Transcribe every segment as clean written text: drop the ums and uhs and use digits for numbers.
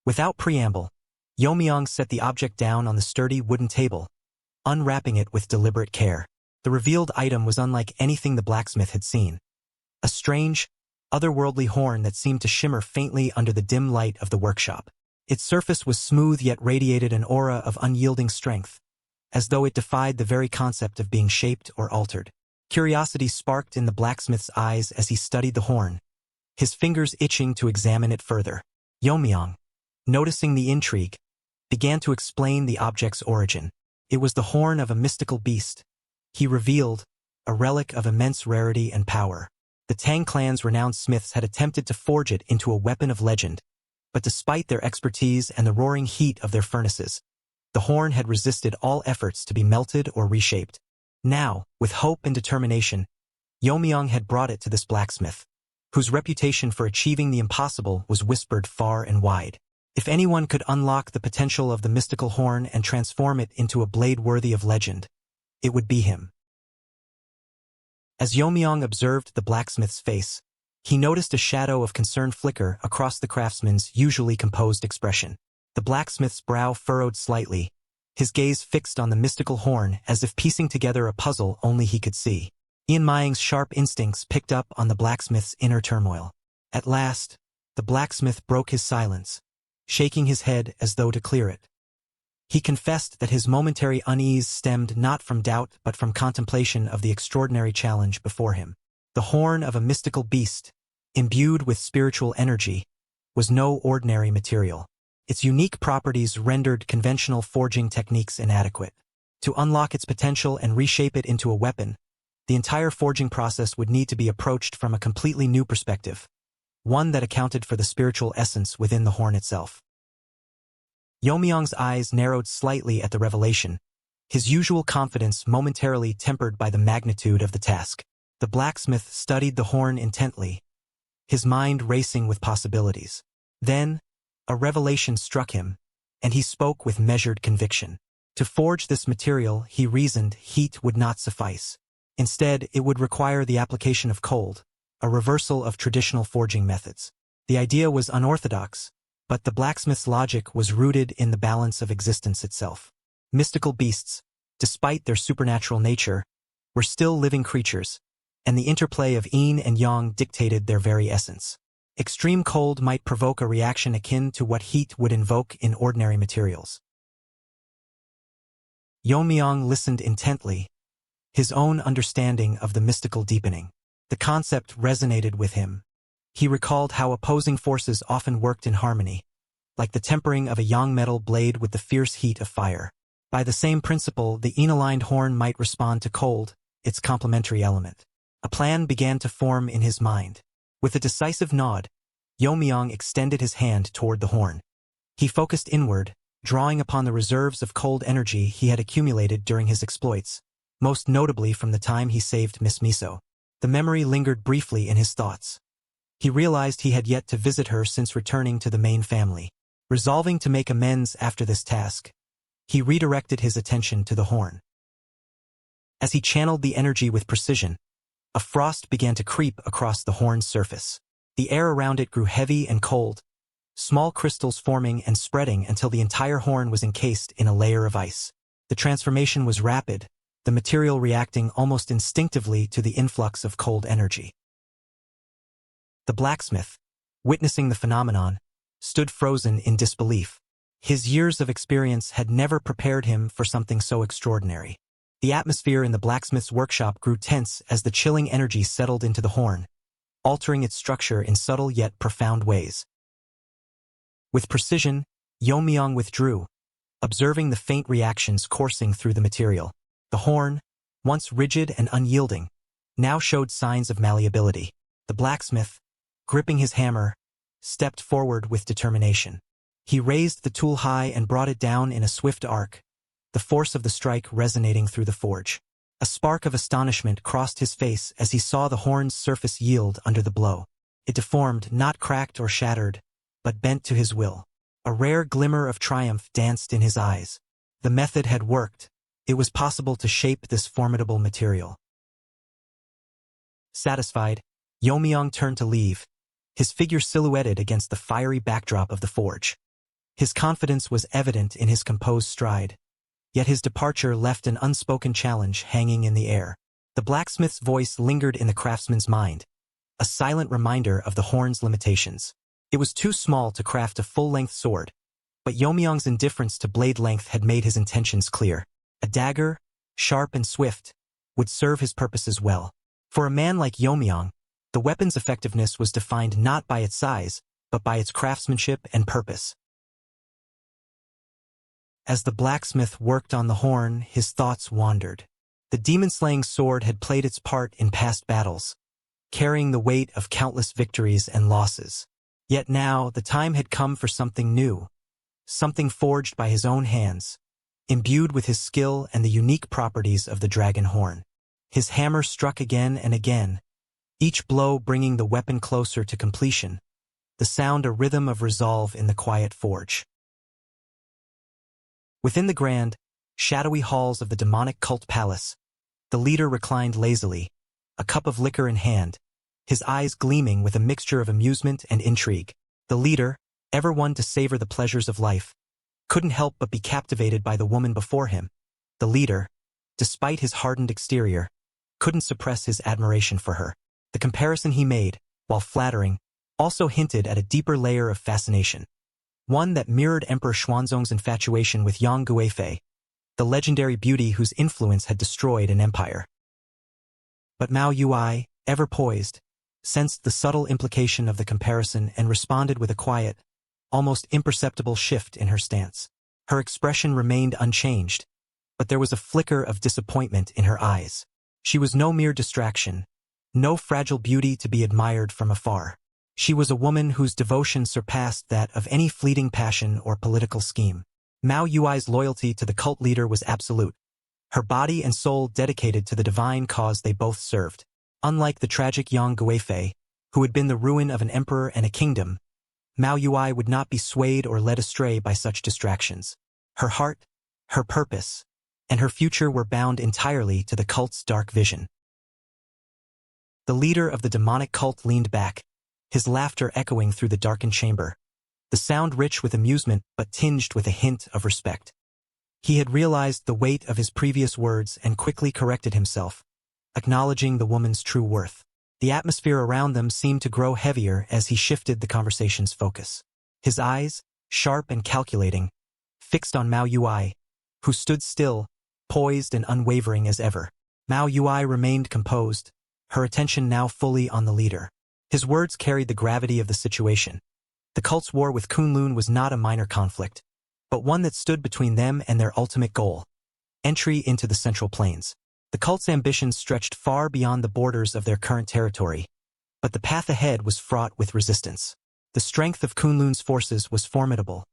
Without preamble, Yeon-Myeong set the object down on the sturdy wooden table, unwrapping it with deliberate care. The revealed item was unlike anything the blacksmith had seen. A strange, otherworldly horn that seemed to shimmer faintly under the dim light of the workshop. Its surface was smooth yet radiated an aura of unyielding strength, as though it defied the very concept of being shaped or altered. Curiosity sparked in the blacksmith's eyes as he studied the horn, his fingers itching to examine it further. Yeon-Myeong, noticing the intrigue, began to explain the object's origin. It was the horn of a mystical beast, he revealed, a relic of immense rarity and power. The Tang clan's renowned smiths had attempted to forge it into a weapon of legend, but despite their expertise and the roaring heat of their furnaces, the horn had resisted all efforts to be melted or reshaped. Now, with hope and determination, Yeon-Myeong had brought it to this blacksmith, whose reputation for achieving the impossible was whispered far and wide. If anyone could unlock the potential of the mystical horn and transform it into a blade worthy of legend, it would be him. As Yeon-Myeong observed the blacksmith's face, he noticed a shadow of concern flicker across the craftsman's usually composed expression. The blacksmith's brow furrowed slightly, his gaze fixed on the mystical horn as if piecing together a puzzle only he could see. Yeon-Myeong's sharp instincts picked up on the blacksmith's inner turmoil. At last, the blacksmith broke his silence, shaking his head as though to clear it. He confessed that his momentary unease stemmed not from doubt but from contemplation of the extraordinary challenge before him. The horn of a mystical beast, imbued with spiritual energy, was no ordinary material. Its unique properties rendered conventional forging techniques inadequate. To unlock its potential and reshape it into a weapon, the entire forging process would need to be approached from a completely new perspective, one that accounted for the spiritual essence within the horn itself. Yeon-Myeong's eyes narrowed slightly at the revelation, his usual confidence momentarily tempered by the magnitude of the task. The blacksmith studied the horn intently, his mind racing with possibilities. Then, a revelation struck him, and he spoke with measured conviction. To forge this material, he reasoned, heat would not suffice. Instead, it would require the application of cold, a reversal of traditional forging methods. The idea was unorthodox, but the blacksmith's logic was rooted in the balance of existence itself. Mystical beasts, despite their supernatural nature, were still living creatures, and the interplay of yin and yang dictated their very essence. Extreme cold might provoke a reaction akin to what heat would invoke in ordinary materials. Yeon-Myeong listened intently, his own understanding of the mystical deepening. The concept resonated with him. He recalled how opposing forces often worked in harmony, like the tempering of a yang metal blade with the fierce heat of fire. By the same principle, the yin-aligned horn might respond to cold, its complementary element. A plan began to form in his mind. With a decisive nod, Yeon-Myeong extended his hand toward the horn. He focused inward, drawing upon the reserves of cold energy he had accumulated during his exploits, most notably from the time he saved Miss Miso. The memory lingered briefly in his thoughts. He realized he had yet to visit her since returning to the main family. Resolving to make amends after this task, he redirected his attention to the horn. As he channeled the energy with precision, a frost began to creep across the horn's surface. The air around it grew heavy and cold, small crystals forming and spreading until the entire horn was encased in a layer of ice. The transformation was rapid, the material reacting almost instinctively to the influx of cold energy. The blacksmith, witnessing the phenomenon, stood frozen in disbelief. His years of experience had never prepared him for something so extraordinary. The atmosphere in the blacksmith's workshop grew tense as the chilling energy settled into the horn, altering its structure in subtle yet profound ways. With precision, Yeon-Myeong withdrew, observing the faint reactions coursing through the material. The horn, once rigid and unyielding, now showed signs of malleability. The blacksmith, gripping his hammer, stepped forward with determination. He raised the tool high and brought it down in a swift arc, the force of the strike resonating through the forge. A spark of astonishment crossed his face as he saw the horn's surface yield under the blow. It deformed, not cracked or shattered, but bent to his will. A rare glimmer of triumph danced in his eyes. The method had worked. It was possible to shape this formidable material. Satisfied, Yeon-Myeong turned to leave, his figure silhouetted against the fiery backdrop of the forge. His confidence was evident in his composed stride. Yet his departure left an unspoken challenge hanging in the air. The blacksmith's voice lingered in the craftsman's mind, a silent reminder of the horn's limitations. It was too small to craft a full-length sword, but Yeon-Myeong's indifference to blade length had made his intentions clear. A dagger, sharp and swift, would serve his purposes well. For a man like Yeon-Myeong, the weapon's effectiveness was defined not by its size, but by its craftsmanship and purpose. As the blacksmith worked on the horn, his thoughts wandered. The demon-slaying sword had played its part in past battles, carrying the weight of countless victories and losses. Yet now, the time had come for something new, something forged by his own hands, imbued with his skill and the unique properties of the dragon horn. His hammer struck again and again, each blow bringing the weapon closer to completion, the sound a rhythm of resolve in the quiet forge. Within the grand, shadowy halls of the demonic cult palace, the leader reclined lazily, a cup of liquor in hand, his eyes gleaming with a mixture of amusement and intrigue. The leader, ever one to savor the pleasures of life, couldn't help but be captivated by the woman before him. The leader, despite his hardened exterior, couldn't suppress his admiration for her. The comparison he made, while flattering, also hinted at a deeper layer of fascination, one that mirrored Emperor Xuanzong's infatuation with Yang Guifei, the legendary beauty whose influence had destroyed an empire. But Mao Yui, ever poised, sensed the subtle implication of the comparison and responded with a quiet, almost imperceptible shift in her stance. Her expression remained unchanged, but there was a flicker of disappointment in her eyes. She was no mere distraction, no fragile beauty to be admired from afar. She was a woman whose devotion surpassed that of any fleeting passion or political scheme. Mao Yui's loyalty to the cult leader was absolute, her body and soul dedicated to the divine cause they both served. Unlike the tragic Yang Guifei, who had been the ruin of an emperor and a kingdom, Mao Yui would not be swayed or led astray by such distractions. Her heart, her purpose, and her future were bound entirely to the cult's dark vision. The leader of the demonic cult leaned back, his laughter echoing through the darkened chamber, the sound rich with amusement but tinged with a hint of respect. He had realized the weight of his previous words and quickly corrected himself, acknowledging the woman's true worth. The atmosphere around them seemed to grow heavier as he shifted the conversation's focus. His eyes, sharp and calculating, fixed on Mao Yui, who stood still, poised and unwavering as ever. Mao Yui remained composed, her attention now fully on the leader. His words carried the gravity of the situation. The cult's war with Kunlun was not a minor conflict, but one that stood between them and their ultimate goal, entry into the Central Plains. The cult's ambitions stretched far beyond the borders of their current territory, but the path ahead was fraught with resistance. The strength of Kunlun's forces was formidable,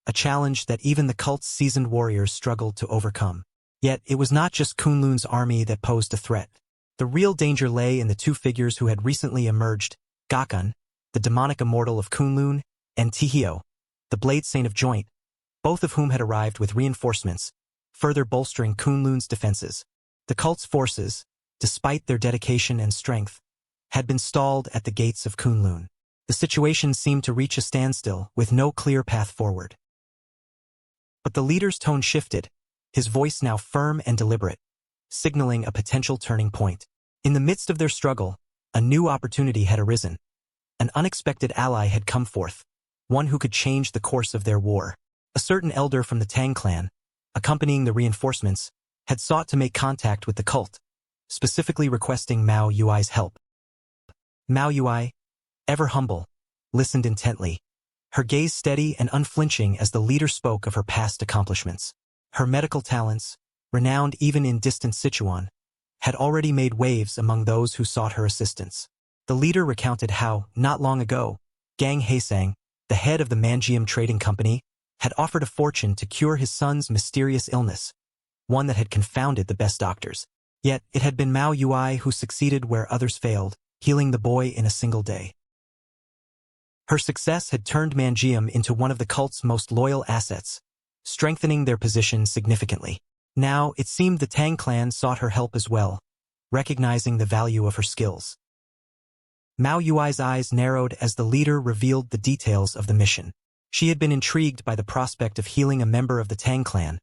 a challenge that even the cult's seasoned warriors struggled to overcome. Yet it was not just Kunlun's army that posed a threat. The real danger lay in the two figures who had recently emerged, Gakun, the demonic immortal of Kunlun, and Tihyo, the blade saint of Joint, both of whom had arrived with reinforcements, further bolstering Kunlun's defenses. The cult's forces, despite their dedication and strength, had been stalled at the gates of Kunlun. The situation seemed to reach a standstill with no clear path forward. But the leader's tone shifted, his voice now firm and deliberate, signaling a potential turning point. In the midst of their struggle, a new opportunity had arisen. An unexpected ally had come forth, one who could change the course of their war. A certain elder from the Tang clan, accompanying the reinforcements, had sought to make contact with the cult, specifically requesting Mao Yui's help. Mao Yui, ever humble, listened intently, her gaze steady and unflinching as the leader spoke of her past accomplishments. Her medical talents, renowned even in distant Sichuan, had already made waves among those who sought her assistance. The leader recounted how, not long ago, Gang Haesang, the head of the Manjium Trading Company, had offered a fortune to cure his son's mysterious illness, one that had confounded the best doctors. Yet it had been Mao Yui who succeeded where others failed, healing the boy in a single day. Her success had turned Manjium into one of the cult's most loyal assets, strengthening their position significantly. Now it seemed the Tang clan sought her help as well, recognizing the value of her skills. Mao Yui's eyes narrowed as the leader revealed the details of the mission. She had been intrigued by the prospect of healing a member of the Tang clan,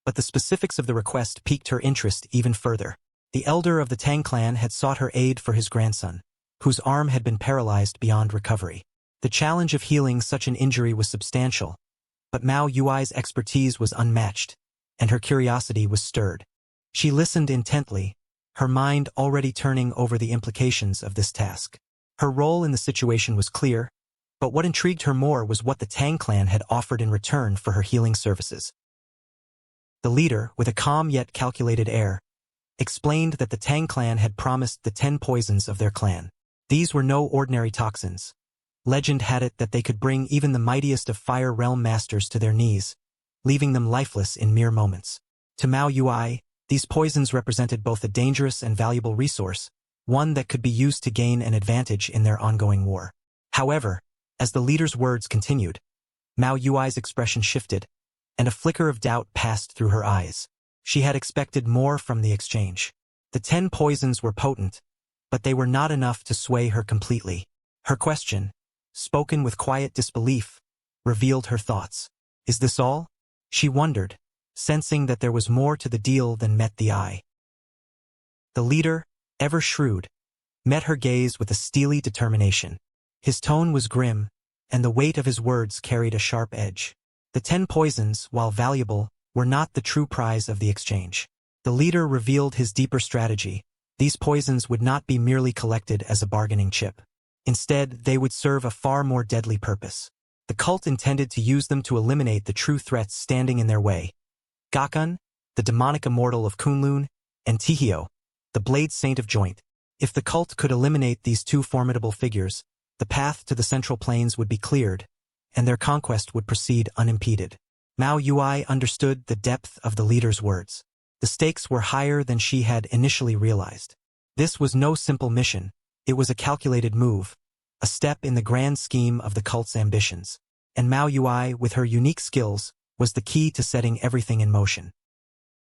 but the specifics of the request piqued her interest even further. The elder of the Tang clan had sought her aid for his grandson, whose arm had been paralyzed beyond recovery. The challenge of healing such an injury was substantial, but Mao Yuai's expertise was unmatched, and her curiosity was stirred. She listened intently, her mind already turning over the implications of this task. Her role in the situation was clear, but what intrigued her more was what the Tang clan had offered in return for her healing services. The leader, with a calm yet calculated air, explained that the Tang clan had promised the 10 poisons of their clan. These were no ordinary toxins. Legend had it that they could bring even the mightiest of Fire Realm masters to their knees, leaving them lifeless in mere moments. To Mao Yuai, these poisons represented both a dangerous and valuable resource, one that could be used to gain an advantage in their ongoing war. However, as the leader's words continued, Mao Yuai's expression shifted, and a flicker of doubt passed through her eyes. She had expected more from the exchange. The 10 poisons were potent, but they were not enough to sway her completely. Her question, spoken with quiet disbelief, revealed her thoughts. Is this all? She wondered, sensing that there was more to the deal than met the eye. The leader, ever shrewd, met her gaze with a steely determination. His tone was grim, and the weight of his words carried a sharp edge. The 10 poisons, while valuable, were not the true prize of the exchange. The leader revealed his deeper strategy. These poisons would not be merely collected as a bargaining chip. Instead, they would serve a far more deadly purpose. The cult intended to use them to eliminate the true threats standing in their way. Gakun, the demonic immortal of Kunlun, and Tihyo, the blade saint of Joint. If the cult could eliminate these two formidable figures, the path to the Central Plains would be cleared, and their conquest would proceed unimpeded. Mao Yuai understood the depth of the leader's words. The stakes were higher than she had initially realized. This was no simple mission. It was a calculated move, a step in the grand scheme of the cult's ambitions. And Mao Yuai, with her unique skills, was the key to setting everything in motion.